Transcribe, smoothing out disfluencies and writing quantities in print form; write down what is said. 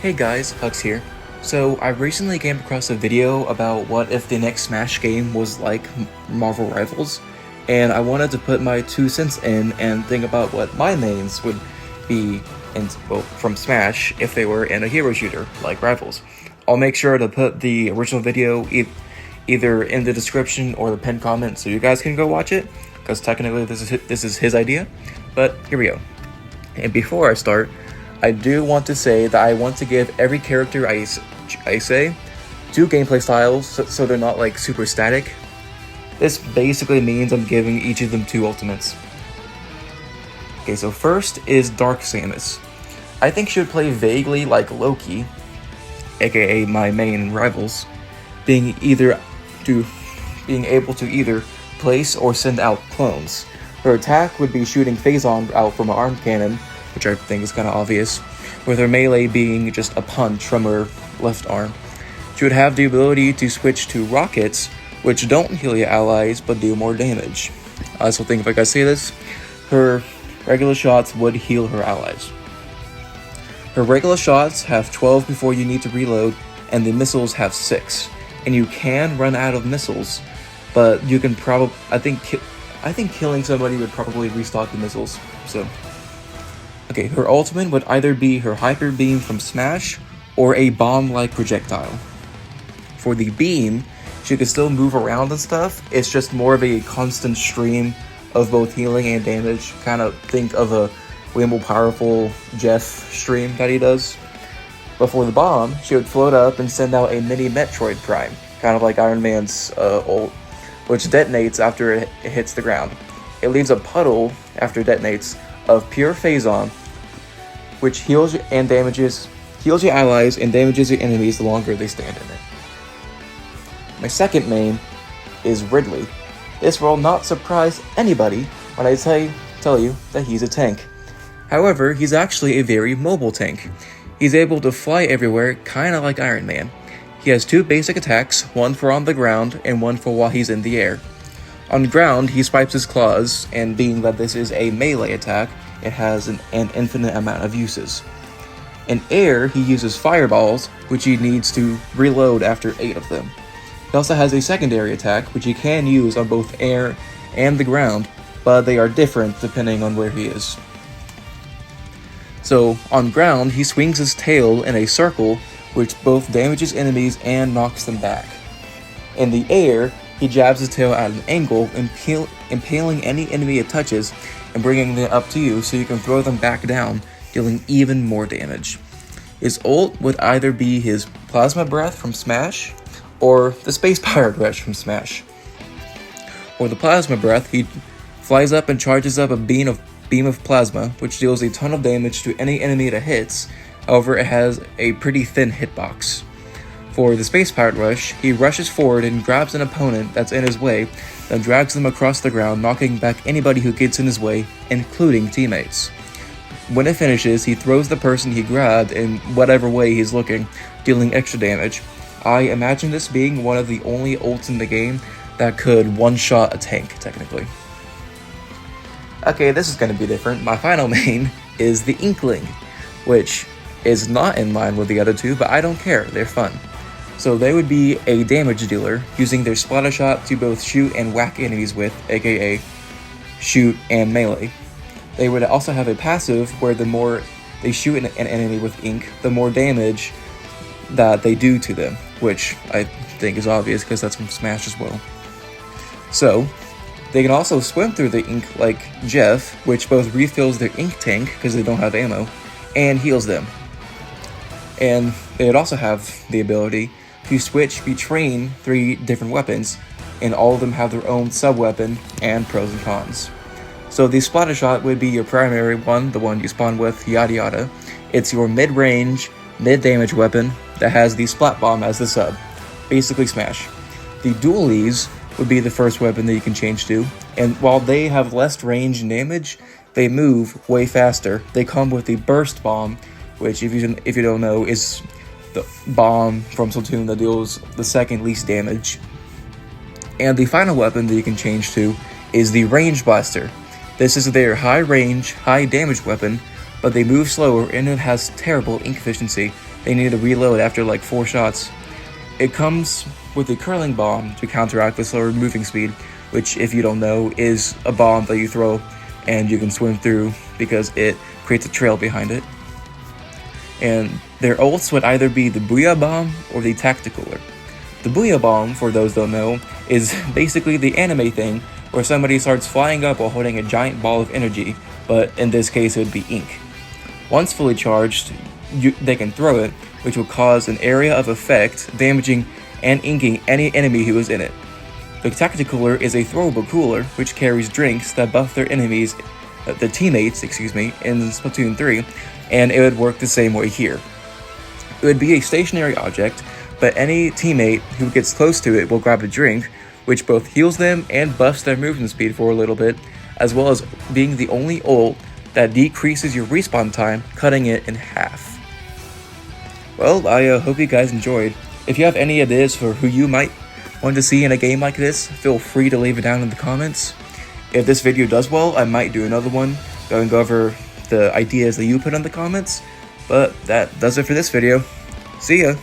Hey guys, Hux here. So I recently came across a video about what if the next Smash game was like Marvel Rivals, and I wanted to put my 2 cents in and think about what my mains would be from Smash if they were in a hero shooter like Rivals. I'll make sure to put the original video either in the description or the pinned comment so you guys can go watch it, because technically this is his idea. But here we go. And before I start, I do want to say that I want to give every character I say 2 gameplay styles so they're not like super static. This basically means I'm giving each of them 2 ultimates. Okay, so first is Dark Samus. I think she would play vaguely like Loki, aka my main in Rivals, being able to either place or send out clones. Her attack would be shooting Phazon out from an arm cannon, which I think is kind of obvious, with her melee being just a punch from her left arm. She would have the ability to switch to rockets, which don't heal your allies but do more damage. I also think if I gotta say this, her regular shots would heal her allies. Her regular shots have 12 before you need to reload, and the missiles have 6. And you can run out of missiles, but you can I think killing somebody would probably restock the missiles, so. Okay, her ultimate would either be her Hyper Beam from Smash, or a bomb-like projectile. For the beam, she could still move around and stuff, it's just more of a constant stream of both healing and damage. Kind of think of a way more powerful Jeff stream that he does. But for the bomb, she would float up and send out a mini Metroid Prime, kind of like Iron Man's ult, which detonates after it hits the ground. It leaves a puddle after it detonates of pure Phazon, which heals your allies and damages your enemies the longer they stand in it. My second main is Ridley. This will not surprise anybody when I tell you that he's a tank. However, he's actually a very mobile tank. He's able to fly everywhere, kinda like Iron Man. He has 2 basic attacks, one for on the ground and one for while he's in the air. On ground, he swipes his claws, and being that this is a melee attack, it has an infinite amount of uses. In air, he uses fireballs, which he needs to reload after 8 of them. He also has a secondary attack, which he can use on both air and the ground, but they are different depending on where he is. So, on ground, he swings his tail in a circle, which both damages enemies and knocks them back. In the air, he jabs his tail at an angle, impaling any enemy it touches and bringing them up to you so you can throw them back down, dealing even more damage. His ult would either be his Plasma Breath from Smash, or the Space Pirate Rush from Smash. For the Plasma Breath, he flies up and charges up a beam of plasma, which deals a ton of damage to any enemy it hits. However, it has a pretty thin hitbox. For the Space Pirate Rush, he rushes forward and grabs an opponent that's in his way, then drags them across the ground, knocking back anybody who gets in his way, including teammates. When it finishes, he throws the person he grabbed in whatever way he's looking, dealing extra damage. I imagine this being one of the only ults in the game that could one-shot a tank, technically. Okay, this is going to be different. My final main is the Inkling, which is not in line with the other 2, but I don't care, they're fun. So they would be a damage dealer, using their splatter shot to both shoot and whack enemies with, aka shoot and melee. They would also have a passive where the more they shoot an enemy with ink, the more damage that they do to them, which I think is obvious because that's from Smash as well. So, they can also swim through the ink like Jeff, which both refills their ink tank because they don't have ammo, and heals them. And they would also have the ability to switch between 3 different weapons, and all of them have their own sub-weapon and pros and cons. So the Splatter Shot would be your primary one, the one you spawn with, yada yada. It's your mid-range, mid-damage weapon that has the Splat Bomb as the sub, basically Smash. The Dualies would be the first weapon that you can change to, and while they have less range and damage, they move way faster. They come with the Burst Bomb, which if you don't know is the bomb from Splatoon that deals the second least damage. And the final weapon that you can change to is the Range Blaster. This is their high range, high damage weapon, but they move slower and it has terrible ink efficiency. They need to reload after like 4 shots. It comes with a curling bomb to counteract the slower moving speed, which, if you don't know, is a bomb that you throw and you can swim through because it creates a trail behind it. And their ults would either be the Booyah Bomb or the Tacticooler. The Booyah Bomb, for those who don't know, is basically the anime thing where somebody starts flying up while holding a giant ball of energy, but in this case it would be ink. Once fully charged, they can throw it, which will cause an area of effect, damaging and inking any enemy who is in it. The Tacticooler is a throwable cooler, which carries drinks that buff their teammates, in Splatoon 3, and it would work the same way here. It would be a stationary object, but any teammate who gets close to it will grab a drink, which both heals them and buffs their movement speed for a little bit, as well as being the only ult that decreases your respawn time, cutting it in half. Well, I hope you guys enjoyed. If you have any ideas for who you might want to see in a game like this, feel free to leave it down in the comments. If this video does well, I might do another one, go over the ideas that you put in the comments. But that does it for this video. See ya!